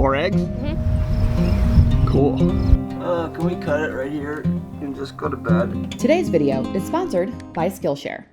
4 eggs? Mm-hmm. Cool. Can we cut it right here and just go to bed? Today's video is sponsored by Skillshare.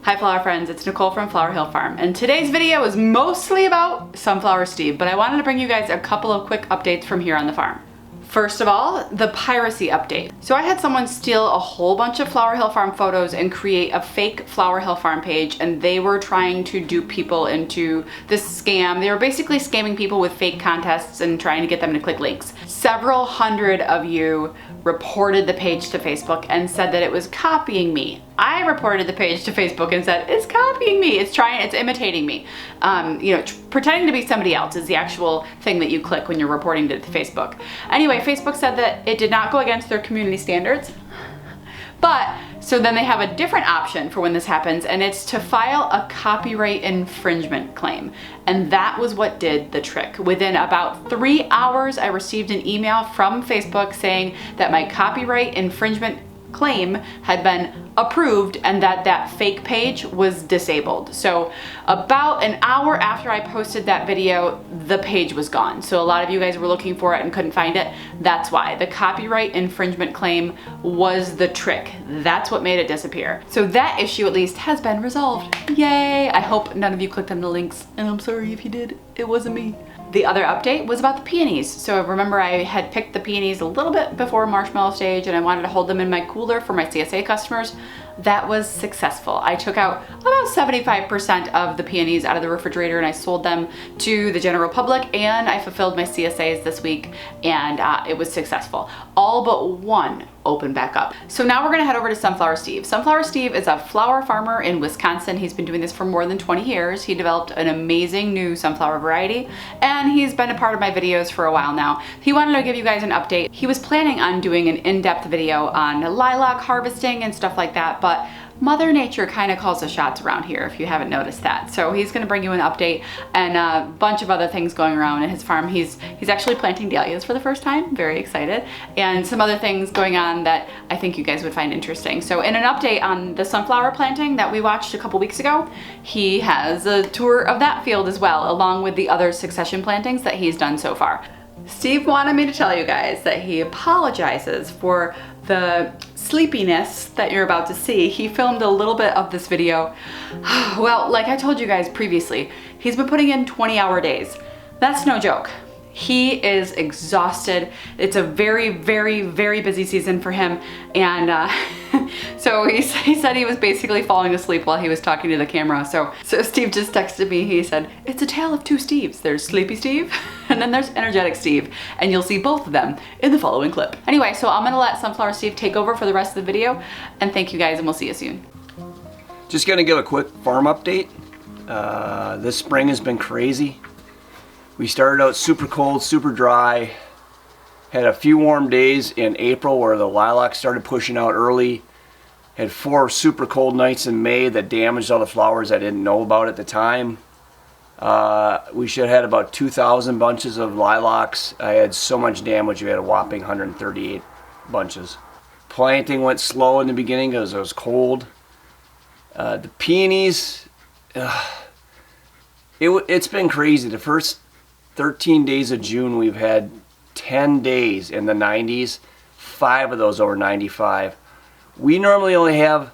Hi flower friends, it's Nicole from Flower Hill Farm, and today's video is mostly about Sunflower Steve, but I wanted to bring you guys a couple of quick updates from here on the farm. First of all, the Piracy update. So I had someone steal a whole bunch of Flower Hill Farm photos and create a fake Flower Hill Farm page, and they were trying to dupe people into this scam. They were basically scamming people with fake contests and trying to get them to click links. Several hundred of you reported the page to Facebook and said that it was copying me. I reported the page to Facebook and said, it's copying me, it's imitating me. Pretending to be somebody else is the actual thing that you click when you're reporting to Facebook. Anyway, Facebook said that it did not go against their community standards. But, so then they have a different option for when this happens, and it's to file a copyright infringement claim. And that was what did the trick. Within about 3 hours, I received an email from Facebook saying that my copyright infringement claim had been approved and that fake page was disabled. So about an hour after I posted that video, the page was gone. So a lot of you guys were looking for it and couldn't find it. That's why. The copyright infringement claim was the trick. That's what made it disappear. So that issue at least has been resolved. Yay! I hope none of you clicked on the links, and I'm sorry if you did. It wasn't me. The other update was about the peonies. So remember, I had picked the peonies a little bit before marshmallow stage and I wanted to hold them in my cooler for my CSA customers. That was successful. I took out about 75% of the peonies out of the refrigerator and I sold them to the general public, and I fulfilled my CSAs this week, and it was successful. All but one opened back up. So now we're gonna head over to Sunflower Steve. Sunflower Steve is a flower farmer in Wisconsin. He's been doing this for more than 20 years. He developed an amazing new sunflower variety, and he's been a part of my videos for a while now. He wanted to give you guys an update. He was planning on doing an in-depth video on lilac harvesting and stuff like that, but Mother Nature kind of calls the shots around here, if you haven't noticed that. So he's gonna bring you an update and a bunch of other things going around in his farm. He's actually planting dahlias for the first time, very excited, and some other things going on that I think you guys would find interesting. So in an update on the sunflower planting that we watched a couple weeks ago, he has a tour of that field as well, along with the other succession plantings that he's done so far. Steve wanted me to tell you guys that he apologizes for the sleepiness that you're about to see. He filmed a little bit of this video. Well, like I told you guys previously, he's been putting in 20-hour days. That's no joke. He is exhausted. It's a very, very, very busy season for him. And so he said he was basically falling asleep while he was talking to the camera. So Steve just texted me. He said, it's a tale of two Steves. There's Sleepy Steve and then there's Energetic Steve. And you'll see both of them in the following clip. Anyway, so I'm gonna let Sunflower Steve take over for the rest of the video. And thank you guys, and we'll see you soon. Just gonna give a quick farm update. This spring has been crazy. We started out super cold, super dry, had a few warm days in April where the lilacs started pushing out early, had 4 super cold nights in May that damaged all the flowers I didn't know about at the time. We should have had about 2,000 bunches of lilacs. I had so much damage, we had a whopping 138 bunches. Planting went slow in the beginning because it was cold. The peonies, it's been crazy. The first 13 days of June, we've had 10 days in the 90s, 5 of those over 95. We normally only have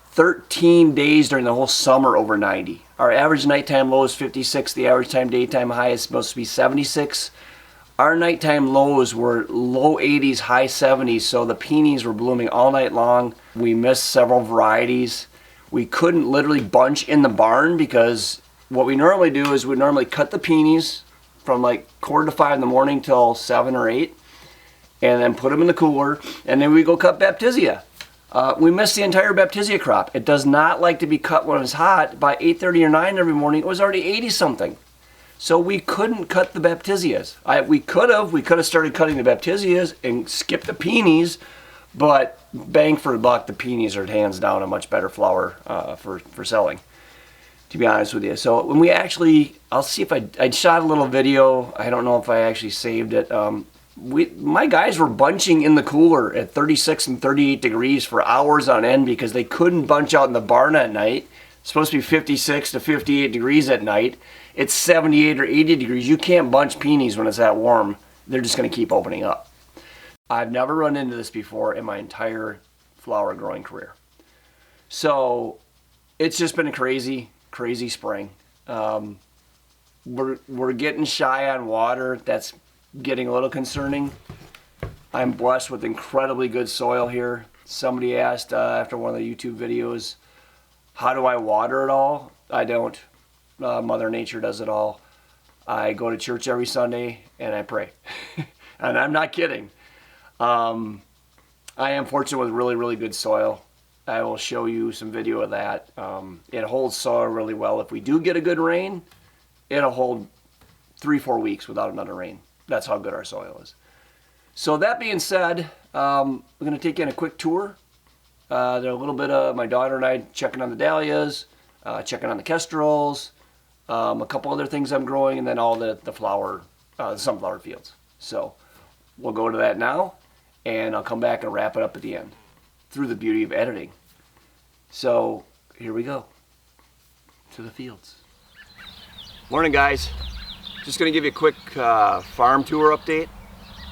13 days during the whole summer over 90. Our average nighttime low is 56. The average daytime high is supposed to be 76. Our nighttime lows were low 80s, high 70s, so the peonies were blooming all night long. We missed several varieties. We couldn't literally bunch in the barn because what we normally do is we normally cut the peonies from like 4:45 in the morning till 7 or 8, and then put them in the cooler, and then we go cut Baptisia. We missed the entire Baptisia crop. It does not like to be cut when it's hot. By 8:30 or 9 every morning, it was already 80 something. So we couldn't cut the Baptisias. We could have started cutting the Baptisias and skipped the peonies, but bang for the buck, the peonies are hands down a much better flower for selling, to be honest with you. So when we actually, I'll see if I shot a little video. I don't know if I actually saved it. My guys were bunching in the cooler at 36 and 38 degrees for hours on end because they couldn't bunch out in the barn at night. supposed to be 56 to 58 degrees at night. It's 78 or 80 degrees. You can't bunch peonies when it's that warm. They're just going to keep opening up. I've never run into this before in my entire flower growing career. So it's just been a crazy, crazy spring. We're getting shy on water. That's getting a little concerning. I'm blessed with incredibly good soil here. Somebody asked after one of the YouTube videos, how do I water it all? I don't. Mother Nature does it all. I go to church every Sunday and I pray. And I'm not kidding. I am fortunate with really, really good soil. I will show you some video of that. It holds soil really well. If we do get a good rain, it'll hold 3-4 weeks without another rain. That's how good our soil is. So that being said, we're going to take in a quick tour. There's a little bit of my daughter and I checking on the dahlias, checking on the kestrels, a couple other things I'm growing, and then all the sunflower fields. So we'll go to that now, and I'll come back and wrap it up at the end through the beauty of editing. So here we go to the fields. Morning, guys. Just going to give you a quick farm tour update.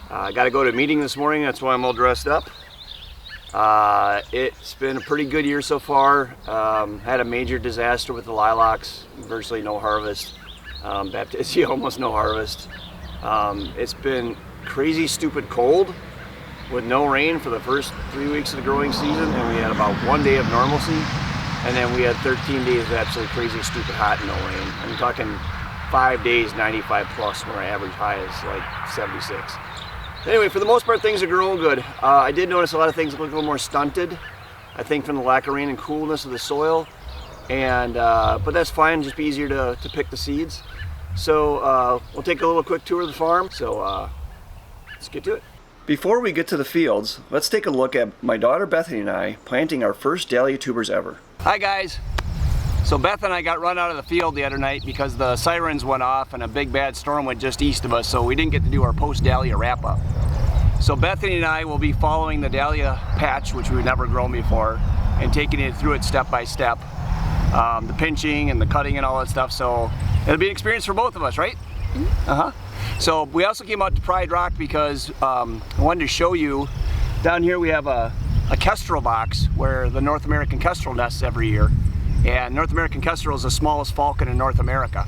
I got to go to a meeting this morning. That's why I'm all dressed up. It's been a pretty good year so far. Had a major disaster with the lilacs, virtually no harvest. Baptisia, almost no harvest. It's been crazy stupid cold with no rain for the first 3 weeks of the growing season, and we had about 1 day of normalcy, and then we had 13 days of absolutely crazy stupid hot and no rain. I'm talking 5 days 95 plus when our average high is like 76. Anyway, for the most part, things are growing good. I did notice a lot of things look a little more stunted, I think from the lack of rain and coolness of the soil, and but that's fine, just be easier to pick the seeds. So we'll take a little quick tour of the farm, so let's get to it. Before we get to the fields, let's take a look at my daughter Bethany and I planting our first dahlia tubers ever. Hi guys! So Beth and I got run out of the field the other night because the sirens went off and a big bad storm went just east of us, so we didn't get to do our post-dahlia wrap-up. So Bethany and I will be following the dahlia patch, which we've never grown before, and taking it through it step by step. The pinching and the cutting and all that stuff, so it'll be an experience for both of us, right? Mm-hmm. So we also came out to Pride Rock because I wanted to show you, down here we have a kestrel box where the North American kestrel nests every year. And North American kestrel is the smallest falcon in North America.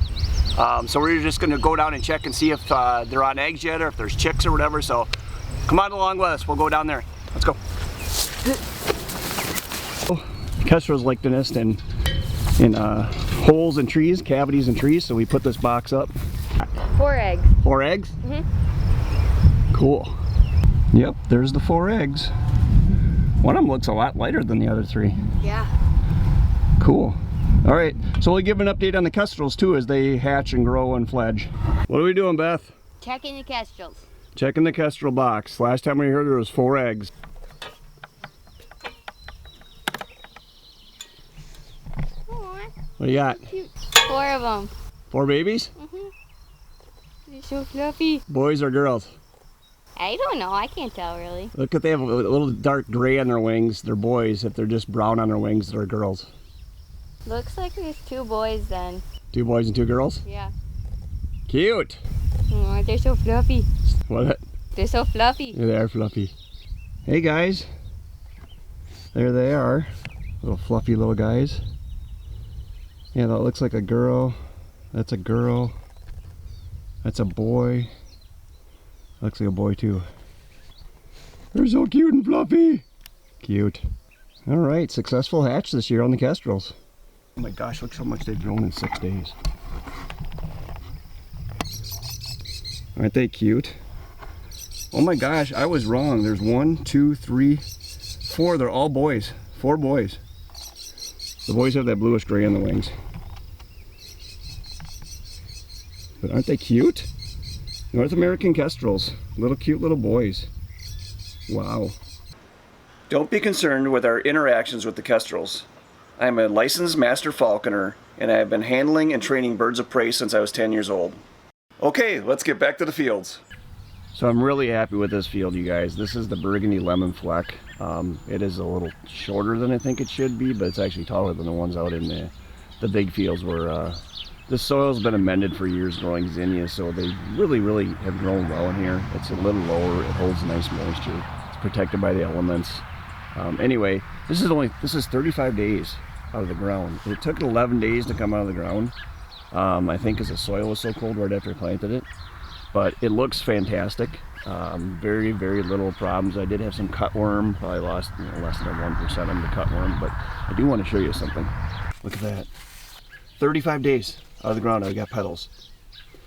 So we're just going to go down and check and see if they're on eggs yet or if there's chicks or whatever. So come on along with us. We'll go down there. Let's go. Kestrels like to nest in holes in trees, cavities in trees. So we put this box up. 4 eggs. 4 eggs? Mm-hmm. Cool. Yep, there's the 4 eggs. One of them looks a lot lighter than the other 3. Yeah. Cool. All right, so we'll give an update on the kestrels too as they hatch and grow and fledge. What are we doing, Beth? Checking the kestrels. Checking the kestrel box. Last time we heard there was 4 eggs. Aww, What do you got? cute. 4 of them. 4 babies? Mm-hmm. They're so fluffy. Boys or girls? I don't know. I can't tell really. Look at, they have a little dark gray on their wings. They're boys. If they're just brown on their wings, they're girls. Looks like there's 2 boys then. 2 boys and 2 girls? Yeah. Cute. Aw, they're so fluffy. What? They're so fluffy. Yeah, they are fluffy. Hey guys. There they are. Little fluffy little guys. Yeah, that looks like a girl. That's a girl. That's a boy. Looks like a boy too. They're so cute and fluffy. Cute. All right, successful hatch this year on the kestrels. Oh my gosh, look how much they've grown in 6 days. Aren't they cute? Oh my gosh, I was wrong. There's 1, 2, 3, 4. They're all boys. 4 boys. The boys have that bluish gray on the wings. But aren't they cute? North American kestrels. Little cute little boys. Wow. Don't be concerned with our interactions with the kestrels. I am a licensed master falconer, and I have been handling and training birds of prey since I was 10 years old. Okay, let's get back to the fields. So I'm really happy with this field, you guys. This is the burgundy lemon fleck. It is a little shorter than I think it should be, but it's actually taller than the ones out in the big fields were, the soil's been amended for years growing zinnias, so they really have grown well in here. It's a little lower, it holds nice moisture, it's protected by the elements. Anyway, this is 35 days out of the ground. It took 11 days to come out of the ground, I think because the soil was so cold right after I planted it. But it looks fantastic. Very little problems. I did have some cutworm. Probably lost less than 1% on the cutworm, but I do want to show you something. Look at that. 35 days out of the ground, I got petals.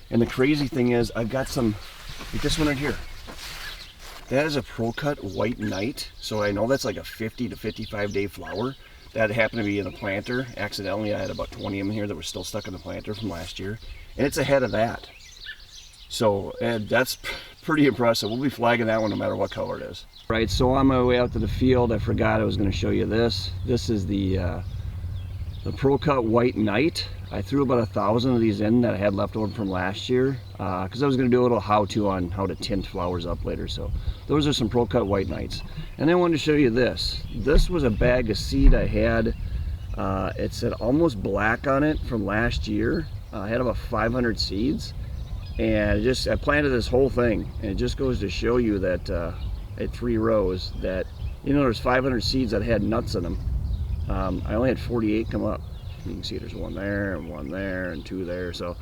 And the crazy thing is, I've got some, like this one right here. That is a Pro Cut White Knight. So I know that's like a 50 to 55 day flower. That happened to be in the planter. Accidentally, I had about 20 of them here that were still stuck in the planter from last year. And it's ahead of that. So that's pretty impressive. We'll be flagging that one no matter what color it is. Right, so on my way out to the field, I forgot I was going to show you this. This is the Pro Cut White Knight. I threw about 1,000 of these in that I had left over from last year because I was going to do a little how-to on how to tint flowers up later. So those are some Pro Cut White Knights. And then I wanted to show you this. This was a bag of seed I had. It said almost black on it from last year. I had about 500 seeds. And I planted this whole thing, and it just goes to show you that at 3 rows that, there's 500 seeds that had nuts in them. I only had 48 come up. You can see there's one there and 2 there. So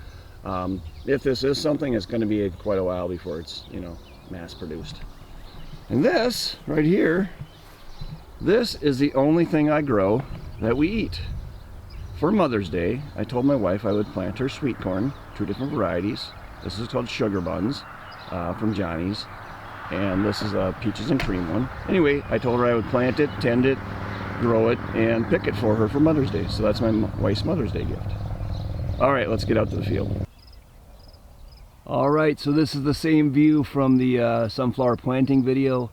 if this is something, it's going to be quite a while before it's mass produced. And this right here, this is the only thing I grow that we eat. For Mother's Day, I told my wife I would plant her sweet corn, 2 different varieties. This is called Sugar Buns from Johnny's, and this is a peaches and cream one. Anyway, I told her I would plant it, tend it, grow it, and pick it for her for Mother's Day. So that's my wife's Mother's Day gift. All right, let's get out to the field. All right, so this is the same view from the sunflower planting video.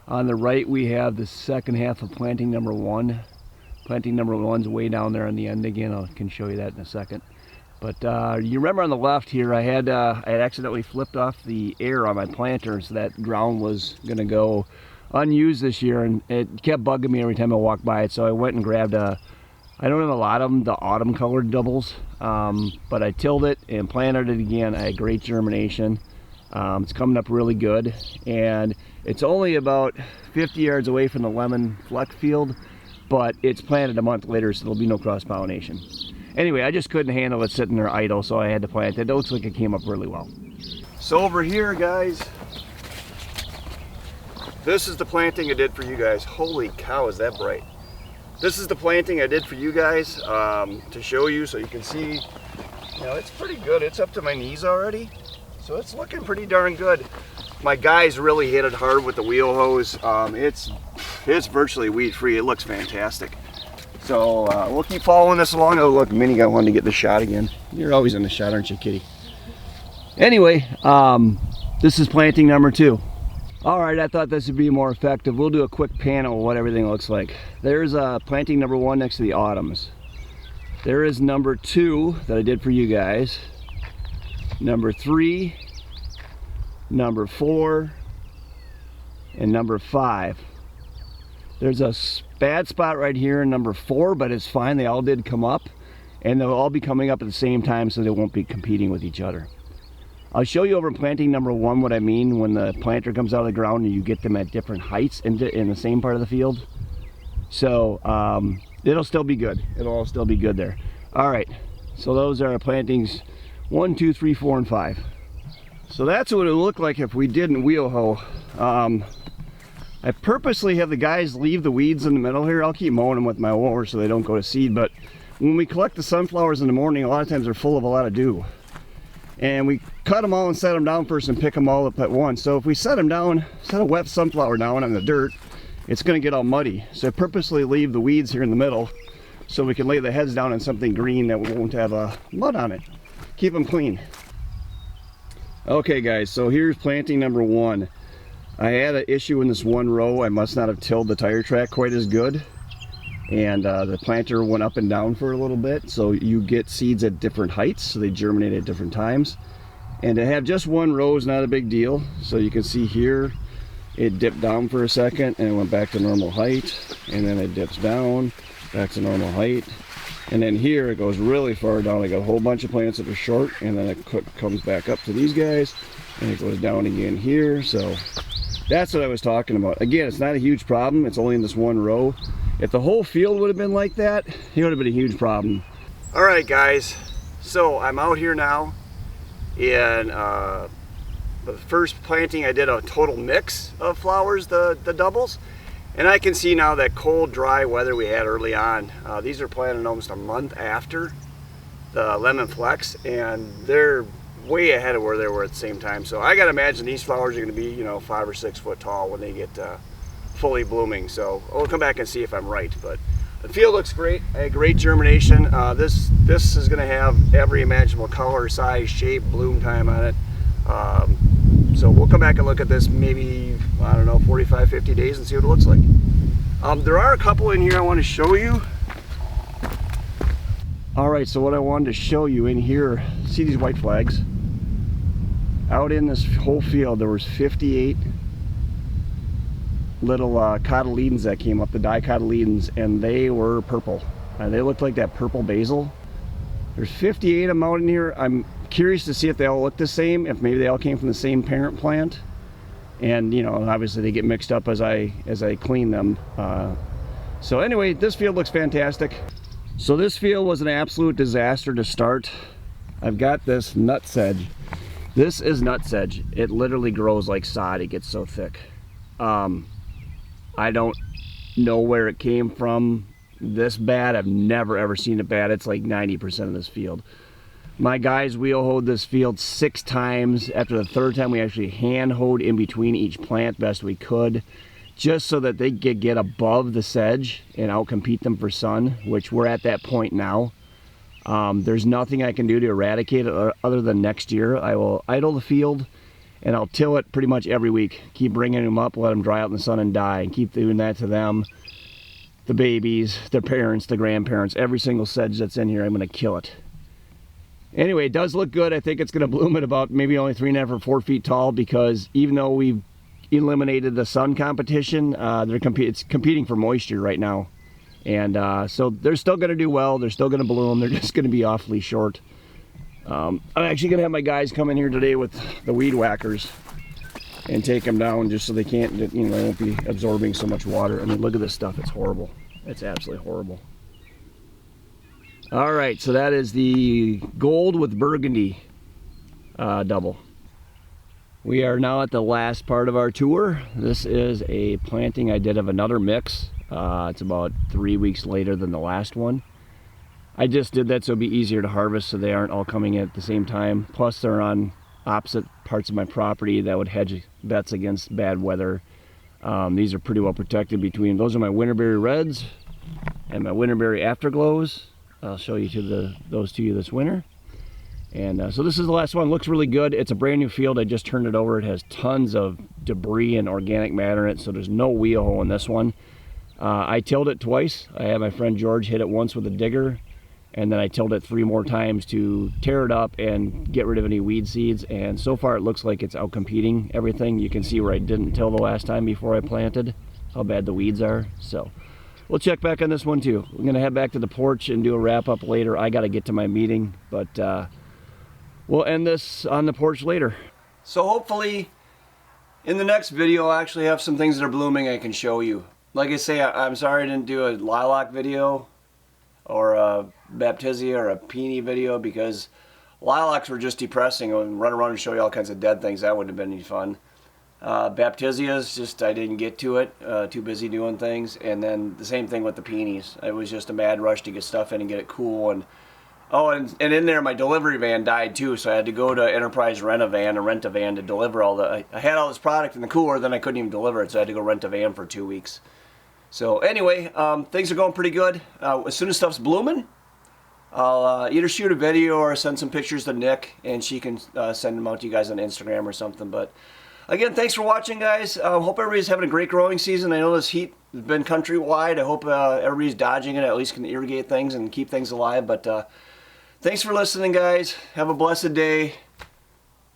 On the right, we have the second half of planting number 1. Planting number 1's way down there on the end again. I can show you that in a second. But you remember on the left here, I had accidentally flipped off the air on my planter, so that ground was going to go unused this year, and it kept bugging me every time I walked by it. So I went and grabbed I don't have a lot of them, the autumn colored doubles, but I tilled it and planted it again. I had great germination. It's coming up really good, and it's only about 50 yards away from the lemon fleck field, but it's planted a month later, so there'll be no cross-pollination. Anyway, I just couldn't handle it sitting there idle, so I had to plant it. It looks like it came up really well. So over here, guys, this is the planting I did for you guys. Holy cow, is that bright. This is the planting I did for you guys to show you so you can see. It's pretty good. It's up to my knees already, so it's looking pretty darn good. My guys really hit it hard with the wheel hose. It's virtually weed free. It looks fantastic. So we'll keep following this along. Oh look, Minnie got one to get the shot again. You're always in the shot, aren't you, kitty? Anyway, this is planting number 2. All right, I thought this would be more effective. We'll do a quick panel of what everything looks like. There's planting number 1 next to the autumns. There is number 2 that I did for you guys. Number 3, number 4, and number 5. There's a bad spot right here in number 4, but it's fine. They all did come up, and they'll all be coming up at the same time, so they won't be competing with each other. I'll show you over planting number 1 what I mean when the planter comes out of the ground and you get them at different heights in the same part of the field. So it'll still be good. It'll all still be good there. All right, so those are our plantings 1, 2, 3, 4, and 5. So that's what it would look like if we didn't wheel hoe. I purposely have the guys leave the weeds in the middle here. I'll keep mowing them with my mower so they don't go to seed, but when we collect the sunflowers in the morning, a lot of times they're full of a lot of dew. And we cut them all and set them down first and pick them all up at once. So if we set them down, set a wet sunflower down on the dirt, it's going to get all muddy. So I purposely leave the weeds here in the middle so we can lay the heads down on something green that won't have mud on it. Keep them clean. Okay guys, so here's planting number 1. I had an issue in this one row. I must not have tilled the tire track quite as good, and the planter went up and down for a little bit, so you get seeds at different heights, so they germinate at different times. And to have just one row is not a big deal. So you can see here it dipped down for a second and it went back to normal height, and then it dips down back to normal height, And then here it goes really far down. I got a whole bunch of plants that are short, and then it comes back up to these guys, and it goes down again here. So that's what I was talking about. Again, it's not a huge problem. It's only in this one row. If the whole field would have been like that, it would have been a huge problem. All right, guys. So I'm out here now, and the first planting I did a total mix of flowers, the doubles. And I can see now that cold, dry weather we had early on. These are planted almost a month after the lemon flex, and they're way ahead of where they were at the same time. So I gotta imagine these flowers are gonna be, you know, 5 or 6 foot tall when they get fully blooming. So we'll come back and see if I'm right. But the field looks great. I had great germination. This is gonna have every imaginable color, size, shape, bloom time on it. So we'll come back and look at this maybe, I don't know, 45, 50 days and see what it looks like. There are a couple in here I want to show you. All right, so what I wanted to show you in here, see these white flags? Out in this whole field, there was 58 little cotyledons that came up, the dicotyledons, and they were purple. They looked like that purple basil. There's 58 of them out in here. I'm curious to see if they all look the same, if maybe they all came from the same parent plant. And you know, obviously they get mixed up as I clean them. So anyway, this field looks fantastic. So this field was an absolute disaster to start. I've got this nutsedge. This is nutsedge. It literally grows like sod. It gets so thick. I don't know where it came from. This bad, I've never ever seen it bad. It's like 90% of this field. My guys wheel hoed this field 6 times. After the 3rd time, we actually hand hoed in between each plant best we could, just so that they could get above the sedge and outcompete them for sun, which we're at that point now. There's nothing I can do to eradicate it other than next year I will idle the field and I'll till it pretty much every week. Keep bringing them up, let them dry out in the sun and die, and keep doing that to them. The babies, their parents, the grandparents, every single sedge that's in here, I'm going to kill it. Anyway, it does look good. I think it's going to bloom at about maybe only 3.5 or 4 feet tall, because even though we've eliminated the sun competition, it's competing for moisture right now. And so they're still going to do well. They're still going to bloom. They're just going to be awfully short. I'm actually going to have my guys come in here today with the weed whackers and take them down, just so they can't, you know, they won't be absorbing so much water. I mean, look at this stuff. It's horrible. It's absolutely horrible. All right, so that is the gold with burgundy double. We are now at the last part of our tour. This is a planting I did of another mix. It's about 3 weeks later than the last one. I just did that so it'd be easier to harvest, so they aren't all coming in at the same time. Plus they're on opposite parts of my property that would hedge bets against bad weather. These are pretty well protected between, those are my winterberry reds and my winterberry afterglows. I'll show you to those to you this winter. And so this is the last one. Looks really good. It's a brand new field. I just turned it over. It has tons of debris and organic matter in it, so there's no wheel hole in this one. I tilled it twice. I had my friend George hit it once with a digger, and then I tilled it 3 more times to tear it up and get rid of any weed seeds. And so far it looks like it's outcompeting everything. You can see where I didn't till the last time before I planted, how bad the weeds are. So we'll check back on this one too. We're gonna head back to the porch and do a wrap up later. I gotta get to my meeting, but we'll end this on the porch later. So hopefully in the next video I'll actually have some things that are blooming I can show you. Like I say, I'm sorry I didn't do a lilac video or a baptisia or a peony video, because lilacs were just depressing, and run around and show you all kinds of dead things. That wouldn't have been any fun. Baptisias, just I didn't get to it, too busy doing things. And then the same thing with the peonies. It was just a mad rush to get stuff in and get it cool. And oh, and in there my delivery van died too, so I had to go to Enterprise rent a van to deliver all the, I had all this product in the cooler, then I couldn't even deliver it, so I had to go rent a van for 2 weeks. So anyway, things are going pretty good. As soon as stuff's blooming, I'll either shoot a video or send some pictures to Nick, and she can send them out to you guys on Instagram or something. But again, thanks for watching, guys. Hope everybody's having a great growing season. I know this heat has been countrywide. I hope everybody's dodging it, at least can irrigate things and keep things alive. But thanks for listening, guys. Have a blessed day.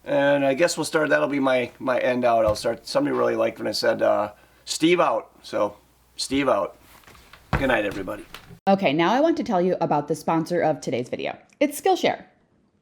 And I guess we'll start, that'll be my end out. I'll start, somebody really liked when I said Steve out. So Steve out. Good night, everybody. Okay, now I want to tell you about the sponsor of today's video. It's Skillshare.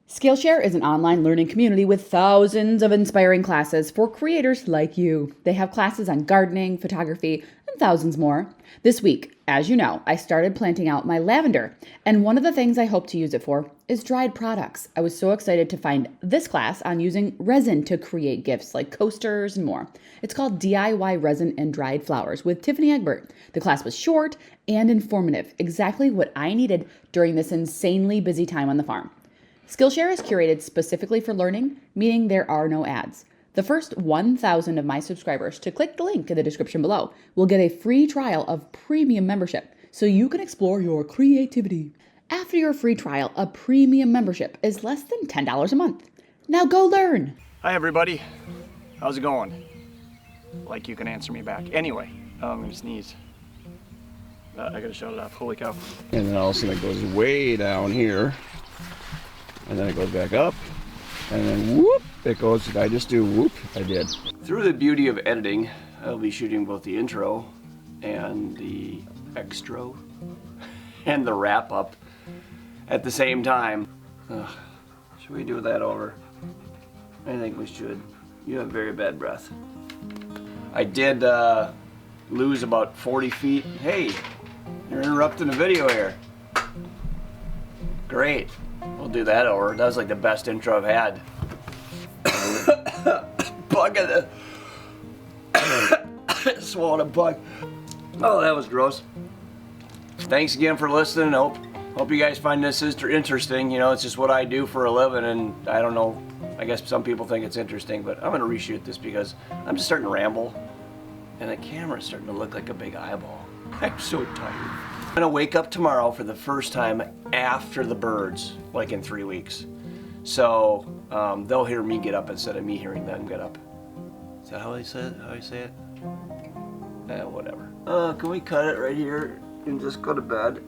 Skillshare is an online learning community with thousands of inspiring classes for creators like you. They have classes on gardening, photography, and thousands more. This week, as you know, I started planting out my lavender, and one of the things I hope to use it for is dried products. I was so excited to find this class on using resin to create gifts like coasters and more. It's called DIY Resin and Dried Flowers with Tiffany Egbert. The class was short and informative, exactly what I needed during this insanely busy time on the farm. Skillshare is curated specifically for learning, meaning there are no ads. The first 1,000 of my subscribers to click the link in the description below will get a free trial of premium membership so you can explore your creativity. After your free trial, a premium membership is less than $10 a month. Now go learn. Hi everybody, how's it going? Like you can answer me back. Anyway, I'm gonna sneeze. I gotta shut it off, holy cow. And then all of a sudden it goes way down here. And then it goes back up. And then whoop, it goes, did I just do whoop? I did. Through the beauty of editing, I'll be shooting both the intro and the extra and the wrap up at the same time. Should we do that over? I think we should. You have very bad breath. I did lose about 40 feet. Hey, you're interrupting the video here. Great. We'll do that over. That was like the best intro I've had. Bug in the... swallowed a bug. Oh, that was gross. Thanks again for listening. Hope you guys find this interesting. You know, it's just what I do for a living, and I don't know. I guess some people think it's interesting, but I'm gonna reshoot this because I'm just starting to ramble, and the camera's starting to look like a big eyeball. I'm so tired. I'm gonna wake up tomorrow for the first time after the birds, like in 3 weeks. So they'll hear me get up instead of me hearing them get up. Is that how I say it? How I say it? Whatever. Can we cut it right here and just go to bed?